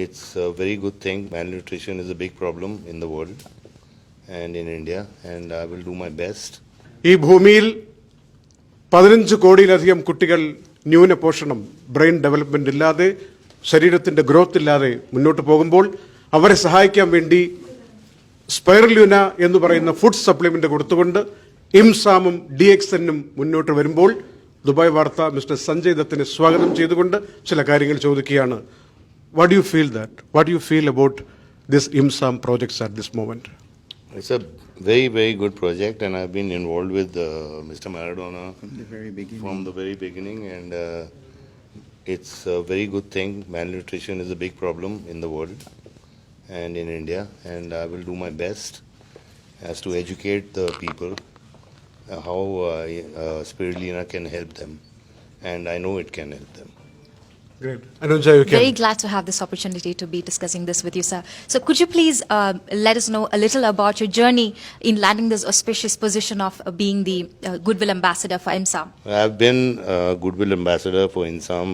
it's a very good thing. Malnutrition is a big problem in the world and in India, and I will do my best. ഈ ഭൂമിയിൽ 15 കോടിയിലധികം കുട്ടികൾ ന്യൂനപോഷണം, brain development ഇല്ലാതെ, ശരീരത്തിന്റെ growth ഇല്ലാതെ മുന്നോട്ട് പോകുമ്പോൾ അവരെ സഹായിക്കാൻ വേണ്ടി സ്പൈറുലിന എന്ന് പറയുന്ന ഫുഡ് സപ്ലിമെന്റ് കൊടുത്തുകൊണ്ട് ഇംസാമും DXNും മുന്നോട്ട് വരുമ്പോൾ ദുബായ് വാർത്ത മിസ്റ്റർ സഞ്ജയ് ദത്തിനെ സ്വാഗതം ചെയ്തുകൊണ്ട് ചില കാര്യങ്ങൾ ചോദിക്കുകയാണ്. What do you feel that? What do you feel about this IMSAM projects at this moment? It's a very, very good project, and I've been involved with Mr. Maradona from the very beginning, and it's a very good thing. Malnutrition is a big problem in the world and in India, and I will do my best as to educate the people how spirulina can help them, and I know it can help them. Great. Anunja, you can. Very glad to have this opportunity to be discussing this with you, sir. So could you please let us know a little about your journey in landing this auspicious position of being the Goodwill Ambassador for IMSAM? I've been Goodwill Ambassador for IMSAM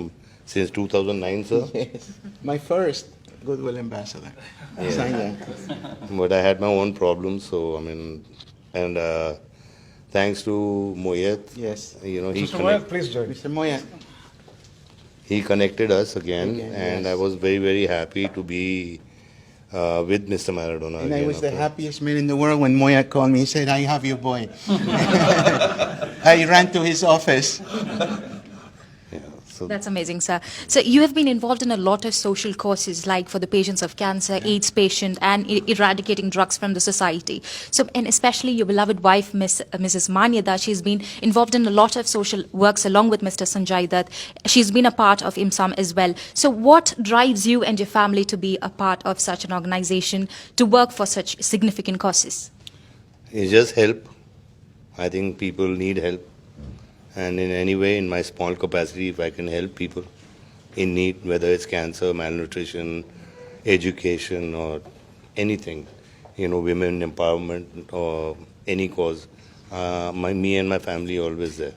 since 2009, sir. Yes, my first Goodwill Ambassador. Yeah. But I had my own problems, so I mean, and thanks to Moyet, Yes. Mr. Moyet, please join. Mr. Moyet. He connected us again, and yes. I was very, very happy to be with Mr. Maradona. And I again was the after. happiest man in the world when Moyet called me. He said, I have your boy. I ran to his office. Yeah, so That's amazing, sir. So you have been involved in a lot of social causes, like for the patients of cancer, AIDS patient, and eradicating drugs from the society. So, and especially your beloved wife, Mrs. Manyada, she's been involved in a lot of social works along with Mr. Sanjay Datt. She's been a part of IMSAM as well. So what drives you and your family to be a part of such an organization, to work for such significant causes? it's just help. I think people need help, and in any way, in my small capacity, if I can help people in need, whether it's cancer, malnutrition, education, or anything, women empowerment or any cause, me and my family always there.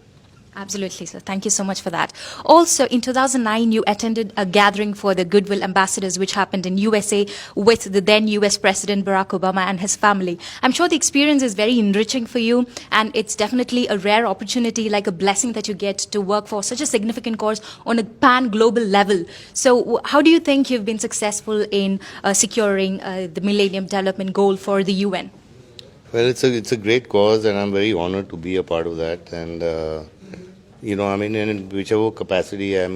Absolutely, sir. Thank you so much for that. Also, in 2009, you attended a gathering for the Goodwill Ambassadors, which happened in USA with the then US President Barack Obama and his family. I'm sure the experience is very enriching for you, and it's definitely a rare opportunity, like a blessing that you get to work for such a significant cause on a pan-global level. So how do you think you've been successful in securing the Millennium Development Goal for the UN? Well, it's a great cause, and I'm very honored to be a part of that. And in whichever capacity, I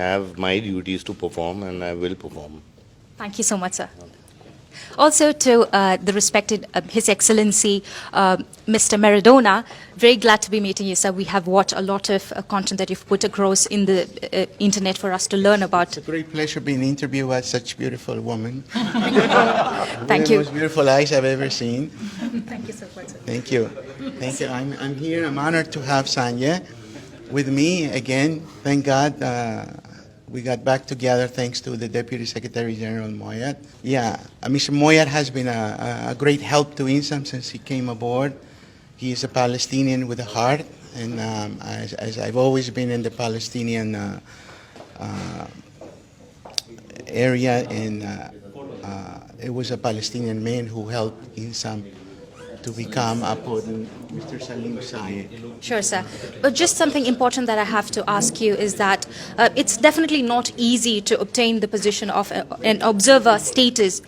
have my duties to perform, and I will perform. Thank you so much, sir. Also to the respected His Excellency Mr. Maradona, very glad to be meeting you, sir. We have watched a lot of content that you've put across in the internet for us to learn about. It's a great pleasure being interviewed by such beautiful woman. Thank The you. most beautiful eyes I've ever seen. Thank you so much, sir. Thank you. Thank you. I'm here. I'm honored to have Sanya with me again. Thank God we got back together thanks to the Deputy Secretary General Moyet. Yeah, Mr. Moyet has been a great help to IMSAM since he came aboard. He is a Palestinian with a heart, and as I've always been in the Palestinian area, and it was a Palestinian man who helped IMSAM to become Mr. Salim Sayed. Sure, sir. But just something important that I have to ask you is that it's definitely not easy to obtain the position of an observer status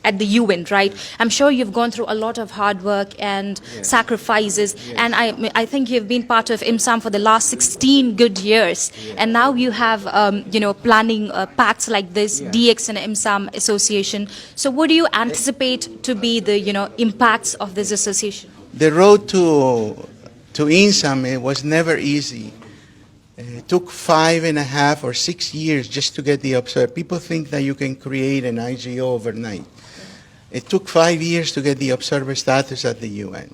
at the UN, right? I'm sure you've gone through a lot of hard work and sacrifices, and I think you've been part of IMSAM for the last 16 good years, and now you have planning pacts like this, DX and IMSAM association. So what do you anticipate to be the impacts of this association? The road to IMSAM, it was never easy. It took 5.5 or 6 years just to get the observer. People think that you can create an IGO overnight. It took 5 years to get the observer status at the UN.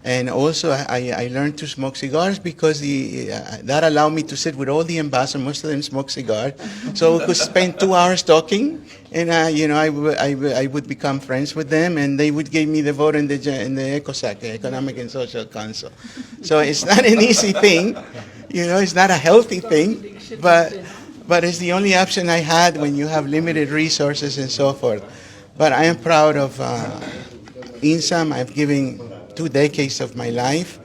And also, I learned to smoke cigars because that allowed me to sit with all the ambassadors. Most of them smoke cigars, so we could spend 2 hours talking. And I would become friends with them, and they would give me the vote in the ECOSOC, the Economic and Social Council. So it's not an easy thing, it's not a healthy thing, but it's the only option I had when you have limited resources and so forth. But I am proud of INSAM. I've given 2 decades of my life,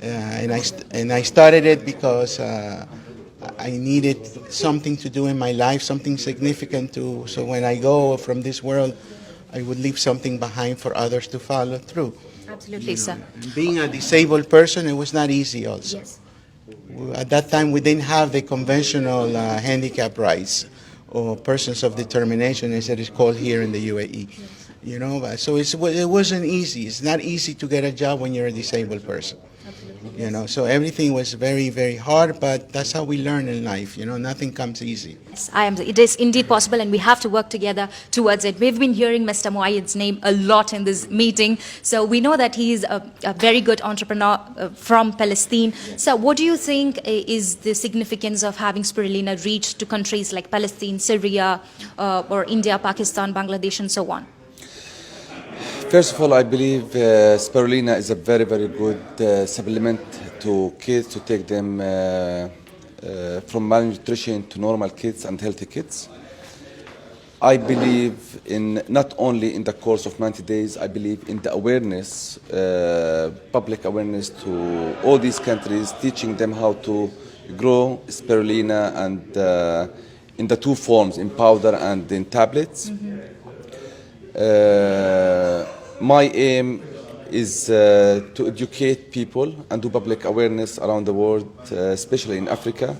and I started it because I needed something to do in my life, something significant to. So when I go from this world, I would leave something behind for others to follow through. Absolutely, sir. And being a disabled person, it was not easy also. Yes. At that time, we didn't have the conventional handicap rights or persons of determination, as it is called here in the UAE. You know, so it wasn't easy. It's not easy to get a job when you're a disabled person. You know, so everything was very, very hard, but that's how we learn in life. You know, nothing comes easy. Yes, it is indeed possible, and we have to work together towards it. We've been hearing Mr. Muayyid's name a lot in this meeting, so we know that he is a very good entrepreneur from Palestine. So what do you think is the significance of having spirulina reach to countries like Palestine, Syria, or India, Pakistan, Bangladesh, and so on? First of all, I believe spirulina is a very, very good supplement to kids to take them from malnutrition to normal kids and healthy kids. I believe in not only in the course of 90 days, I believe in the awareness, public awareness to all these countries, teaching them how to grow spirulina and in the 2 forms, in powder and in tablets. My aim is to educate people and do public awareness around the world, especially in Africa,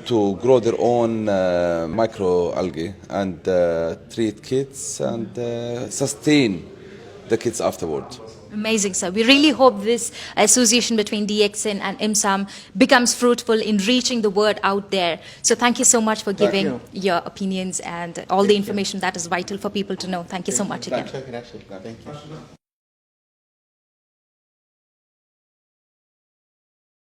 to grow their own microalgae and treat kids and sustain the kids afterward. Amazing, sir. We really hope this association between DXN and IMSAM becomes fruitful in reaching the word out there. So thank you so much for giving your opinions and all the information that is vital for people to know. Thank you so much again. Thank you.